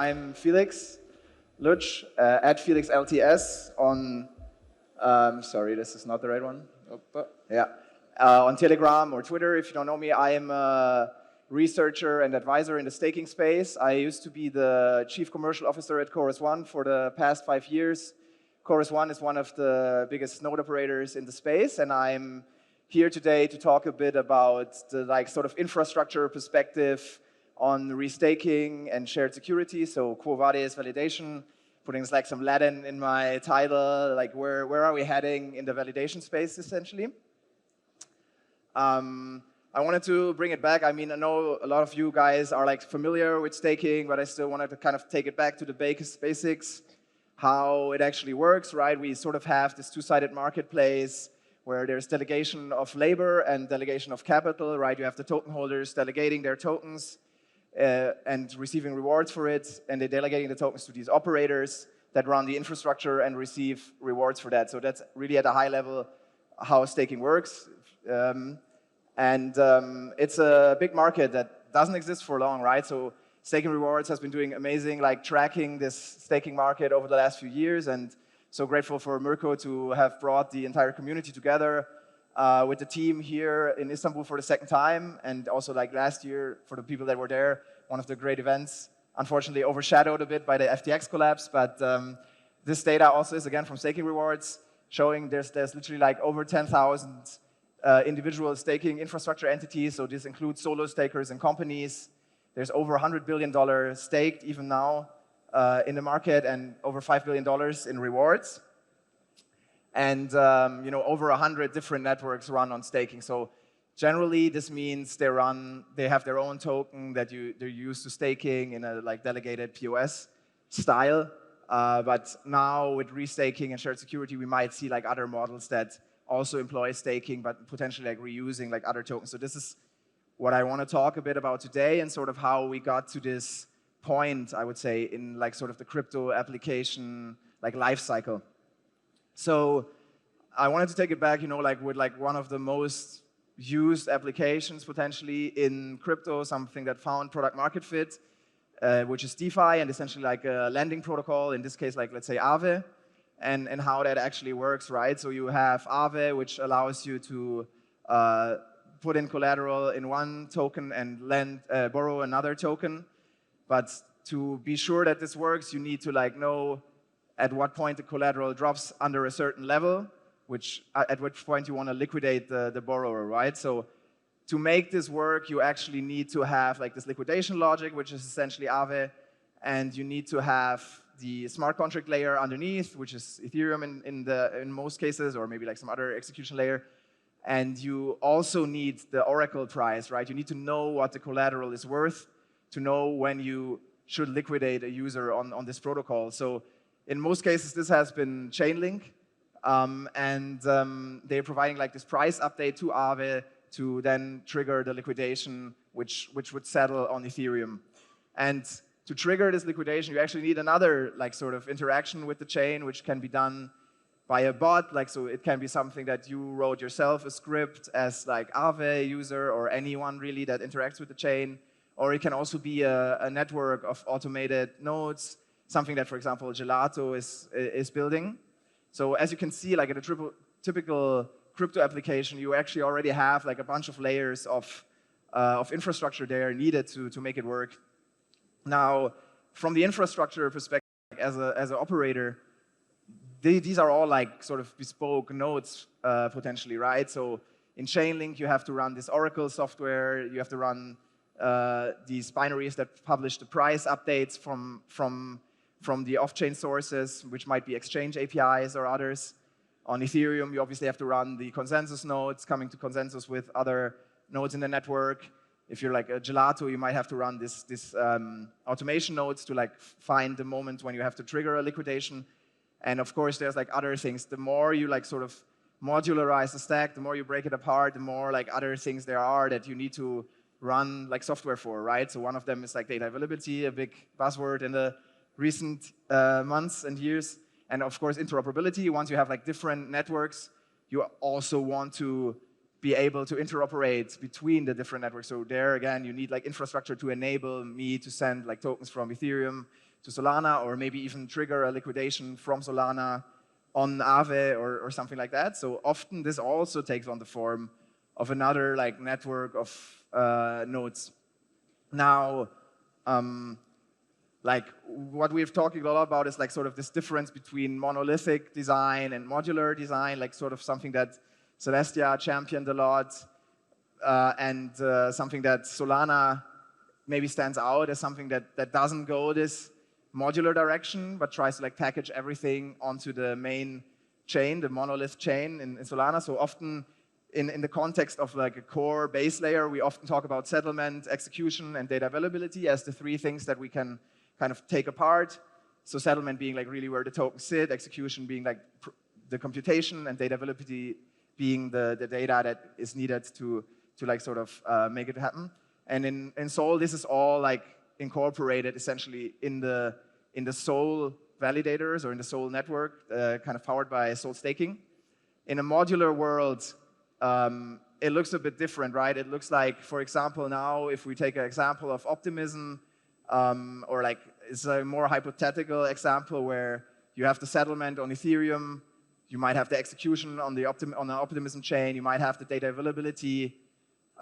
I'm Felix Lutsch at Felix LTS on, sorry, this is not the right one. Yeah, on Telegram or Twitter. If you don't know me, I am a researcher and advisor in the staking space. I used to be the chief commercial officer at Chorus One for the past 5 years. Chorus One is one of the biggest node operators in the space, and I'm here today to talk a bit about the sort of infrastructure perspective on restaking and shared security. So Quo Vadis validation, putting some Latin in my title, like where are we heading in the validation space essentially. I wanted to bring it back. I mean, I know a lot of you guys are familiar with staking, but I still wanted to kind of take it back to the basics, how it actually works, right? We sort of have this two-sided marketplace where there's delegation of labor and delegation of capital, right? You have the token holders delegating their tokens and receiving rewards for it, and they're delegating the tokens to these operators that run the infrastructure and receive rewards for that. So that's really at a high level how staking works. It's a big market that doesn't exist for long, right? So Staking Rewards has been doing amazing, tracking this staking market over the last few years, and so grateful for Mirko to have brought the entire community together with the team here in Istanbul for the second time, and also last year for the people that were there, one of the great events, unfortunately overshadowed a bit by the FTX collapse, but this data also is again from Staking Rewards, showing there's literally over 10,000 individual staking infrastructure entities, so this includes solo stakers and companies. There's over $100 billion staked even now in the market, and over $5 billion in rewards. And over 100 different networks run on staking. So generally, this means they have their own token that they're used to staking in a delegated POS style. But now with restaking and shared security, we might see other models that also employ staking, but potentially reusing other tokens. So this is what I want to talk a bit about today, and sort of how we got to this point, I would say, in sort of the crypto application life cycle. So I wanted to take it back, with one of the most used applications potentially in crypto, something that found product market fit, which is DeFi, and essentially a lending protocol, in this case, let's say Aave, and how that actually works, right? So you have Aave, which allows you to put in collateral in one token and borrow another token. But to be sure that this works, you need to know at what point the collateral drops under a certain level, at which point you want to liquidate the borrower, right? So to make this work, you actually need to have this liquidation logic, which is essentially Aave, and you need to have the smart contract layer underneath, which is Ethereum in most cases, or maybe some other execution layer. And you also need the oracle price, right? You need to know what the collateral is worth to know when you should liquidate a user on this protocol. So in most cases, this has been Chainlink, they're providing this price update to Aave to then trigger the liquidation, which would settle on Ethereum. And to trigger this liquidation, you actually need another sort of interaction with the chain, which can be done by a bot. So it can be something that you wrote yourself, a script as Aave user or anyone really that interacts with the chain. Or it can also be a network of automated nodes, something that, for example, Gelato is building. So as you can see, in a typical crypto application, you actually already have a bunch of layers of infrastructure there needed to make it work. Now, from the infrastructure perspective, as an operator, these are all sort of bespoke nodes potentially, right? So in Chainlink, you have to run this Oracle software. You have to run these binaries that publish the price updates from the off-chain sources, which might be exchange APIs or others. On Ethereum, you obviously have to run the consensus nodes, coming to consensus with other nodes in the network. If you're a Gelato, you might have to run this automation nodes to find the moment when you have to trigger a liquidation. And of course, there's other things. The more you sort of modularize the stack, the more you break it apart, the more other things there are that you need to run software for, right? So one of them is data availability, a big buzzword in the recent months and years. And of course, interoperability. Once you have different networks, you also want to be able to interoperate between the different networks. So there again, you need infrastructure to enable me to send tokens from Ethereum Solana, or maybe even trigger a liquidation from Solana on Aave or something like that. So often this also takes on the form of another like network of nodes. Now, like what we've talking a lot about is like sort of this difference between monolithic design and modular design, like sort of something that Celestia championed a lot, and something that Solana maybe stands out as something that doesn't go this modular direction, but tries to like package everything onto the main chain, the monolith chain in Solana. So often in the context of like a core base layer, we often talk about settlement, execution, and data availability as the three things that we can kind of take apart. So settlement being like really where the tokens sit, execution being like the computation, and data availability being the data that is needed to like sort of make it happen. And in Sol, this is all like incorporated essentially in the Sol validators or in the Sol network, kind of powered by Sol staking. In a modular world, it looks a bit different, right? It looks like, for example, now if we take an example of optimism, or like it's a more hypothetical example where you have the settlement on Ethereum, you might have the execution on the optimism chain, you might have the data availability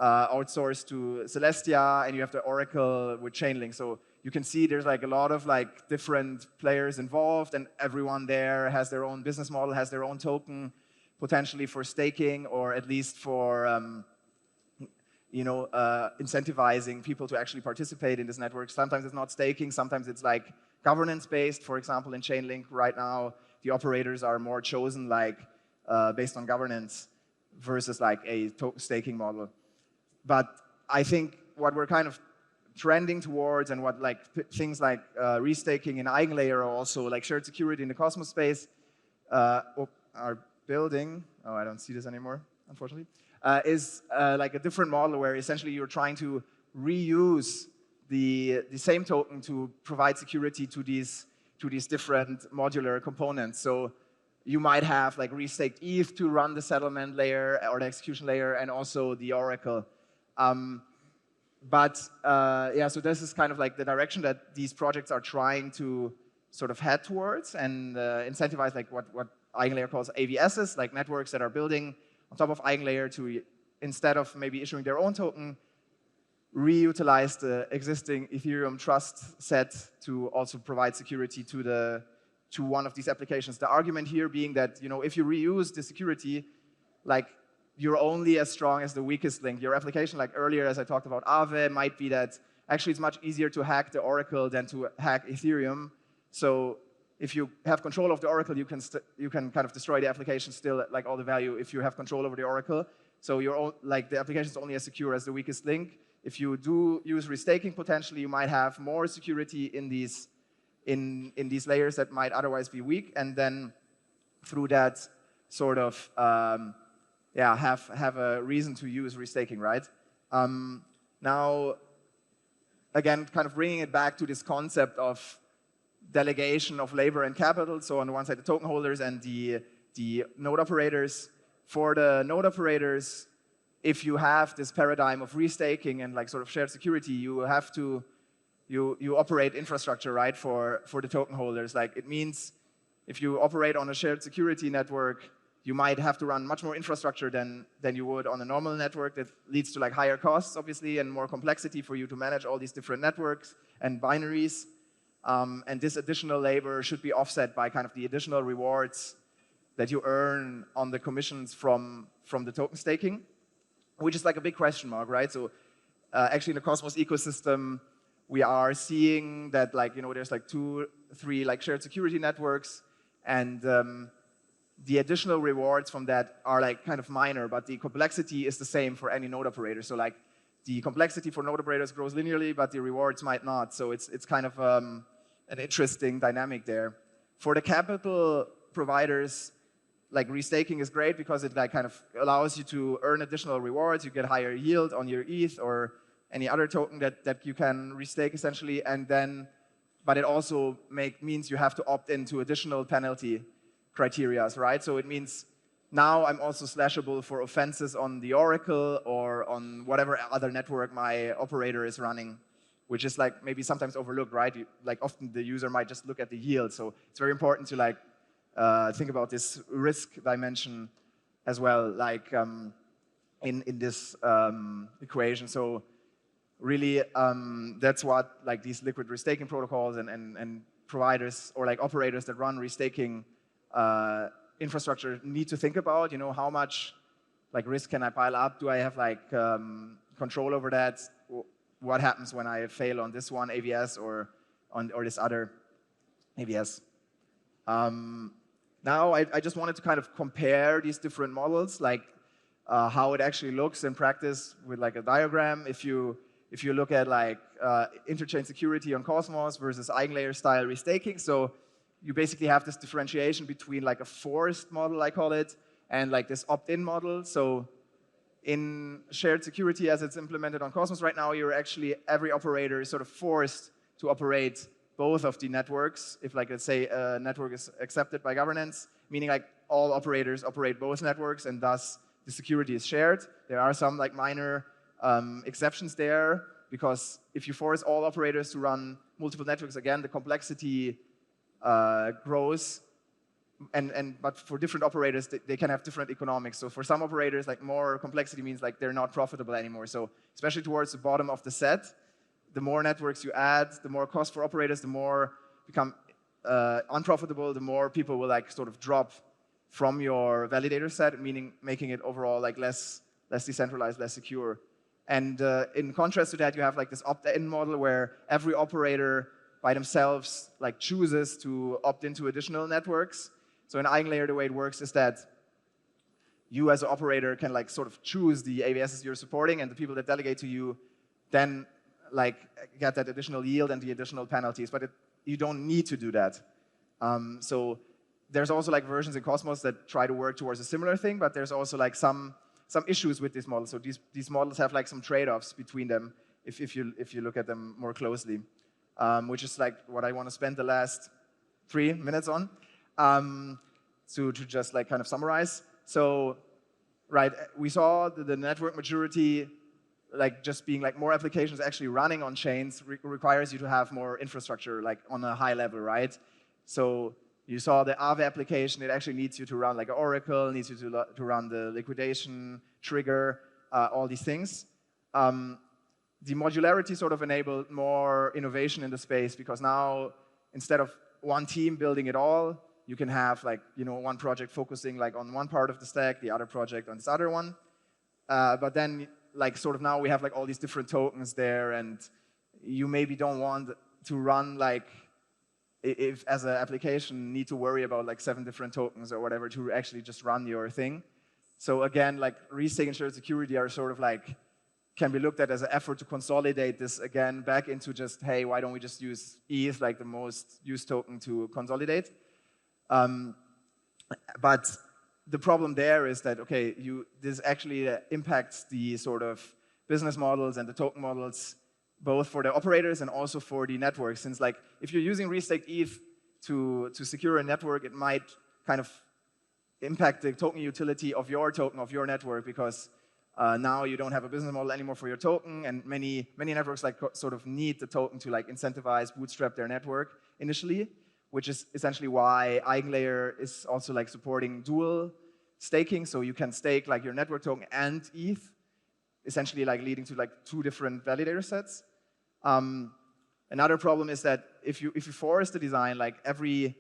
outsourced to Celestia, and you have the Oracle with Chainlink. So you can see there's like a lot of like different players involved, and everyone there has their own business model, has their own token, potentially for staking, or at least for incentivizing people to actually participate in this network. Sometimes it's not staking, sometimes it's like governance-based. For example, in Chainlink right now, the operators are more chosen like based on governance versus like a token staking model. But I think what we're kind of trending towards, and what like things like restaking in EigenLayer, or also like shared security in the Cosmos space are building. Oh, I don't see this anymore, unfortunately. Is like a different model where essentially you're trying to reuse the same token to provide security to these different modular components. So you might have like restaked ETH to run the settlement layer or the execution layer, and also the Oracle. Yeah, so this is kind of like the direction that these projects are trying to sort of head towards, and incentivize like what EigenLayer calls AVSs, like networks that are building on top of EigenLayer to, instead of maybe issuing their own token, reutilize the existing Ethereum trust set to also provide security to one of these applications. The argument here being that, you know, if you reuse the security, like you're only as strong as the weakest link. Your application, like earlier as I talked about Aave, might be that actually it's much easier to hack the Oracle than to hack Ethereum. So if you have control of the Oracle, you can kind of destroy the application still, like all the value, if you have control over the Oracle. So like the application is only as secure as the weakest link. If you do use restaking, potentially you might have more security in these layers that might otherwise be weak, and then through that sort of have a reason to use restaking, right? Now, again, kind of bringing it back to this concept of delegation of labor and capital. So on the one side, the token holders and the node operators. For the node operators, if you have this paradigm of restaking and like sort of shared security, you have to you operate infrastructure, right, for the token holders. Like it means if you operate on a shared security network, you might have to run much more infrastructure than you would on a normal network. That leads to like higher costs, obviously, and more complexity for you to manage all these different networks and binaries. And this additional labor should be offset by kind of the additional rewards that you earn on the commissions from the token staking, which is like a big question mark, right? So actually in the Cosmos ecosystem, we are seeing that like, you know, there's like 2, 3 like shared security networks, and the additional rewards from that are like kind of minor, but the complexity is the same for any node operator. So like the complexity for node operators grows linearly, but the rewards might not. So it's kind of an interesting dynamic there. For the capital providers, like restaking is great because it like kind of allows you to earn additional rewards. You get higher yield on your ETH or any other token that you can restake essentially, and then, but it also means you have to opt into additional penalty criteria, right? So it means now I'm also slashable for offenses on the Oracle or on whatever other network my operator is running. which is like maybe sometimes overlooked, right? Like often the user might just look at the yield. So it's very important to like think about this risk dimension as well, like in this equation. So really, that's what like these liquid restaking protocols and providers or like operators that run restaking infrastructure need to think about. You know, how much like risk can I pile up? Do I have like control over that? What happens when I fail on this one AVS or this other AVS? Now I just wanted to kind of compare these different models, like how it actually looks in practice with like a diagram. If you look at like interchain security on Cosmos versus eigenlayer style restaking, so you basically have this differentiation between like a forced model, I call it, and like this opt-in model. So in shared security as it's implemented on Cosmos right now, you're actually, every operator is sort of forced to operate both of the networks. If like, let's say a network is accepted by governance, meaning like all operators operate both networks and thus the security is shared. There are some like minor exceptions there, because if you force all operators to run multiple networks, again, the complexity grows. But for different operators, they can have different economics. So for some operators, like more complexity means like they're not profitable anymore. So especially towards the bottom of the set, the more networks you add, the more cost for operators, the more become unprofitable, the more people will like sort of drop from your validator set, meaning making it overall like less decentralized, less secure. And in contrast to that, you have like this opt-in model where every operator by themselves like chooses to opt into additional networks. So in eigenlayer, the way it works is that you as an operator can like sort of choose the AVSs you're supporting, and the people that delegate to you then like get that additional yield and the additional penalties, but you don't need to do that. So there's also like versions in Cosmos that try to work towards a similar thing, but there's also like some issues with this model. So these models have like some trade-offs between them if you look at them more closely, which is like what I want to spend the last 3 minutes on. To just like kind of summarize. So, right, we saw the network maturity, like just being like more applications actually running on chains requires you to have more infrastructure, like on a high level, right? So you saw the Aave application, it actually needs you to run like an Oracle, needs you to run the liquidation trigger, all these things. The modularity sort of enabled more innovation in the space, because now instead of one team building it all, you can have like, you know, one project focusing like on one part of the stack, the other project on this other one. But then like sort of now we have like all these different tokens there, and you maybe don't want to run like, if as an application need to worry about like 7 different tokens or whatever to actually just run your thing. So again, like restake and shared security are sort of like, can be looked at as an effort to consolidate this again back into just, hey, why don't we just use ETH, like the most used token to consolidate? But the problem there is that, okay, this actually impacts the sort of business models and the token models, both for the operators and also for the network. Since like, if you're using restaked ETH to secure a network, it might kind of impact the token utility of your token, of your network, because now you don't have a business model anymore for your token, and many networks like sort of need the token to like incentivize, bootstrap their network initially, which is essentially why eigenlayer is also like supporting dual staking, so you can stake like your network token and ETH, essentially like leading to like 2 different validator sets. Another problem is that if you force the design, like every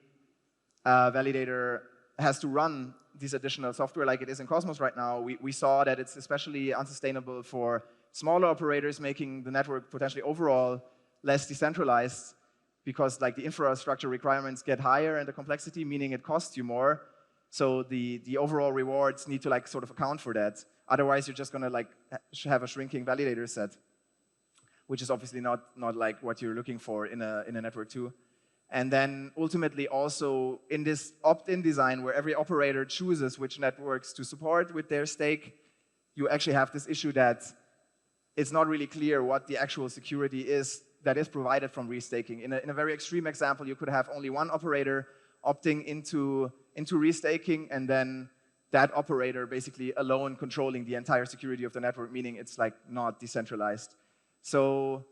validator has to run this additional software like it is in Cosmos right now, we saw that it's especially unsustainable for smaller operators, making the network potentially overall less decentralized, because like the infrastructure requirements get higher and the complexity, meaning it costs you more. So the overall rewards need to like sort of account for that. Otherwise, you're just gonna like have a shrinking validator set, which is obviously not like what you're looking for in a network too. And then ultimately also in this opt-in design where every operator chooses which networks to support with their stake, you actually have this issue that it's not really clear what the actual security is that is provided from restaking. In a very extreme example, you could have only one operator opting into restaking, and then that operator basically alone controlling the entire security of the network, meaning it's like not decentralized. So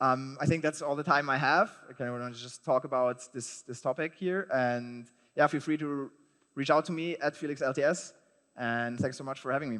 I think that's all the time I have. I kind of want to just talk about this topic here. And yeah, feel free to reach out to me at FelixLTS. And thanks so much for having me.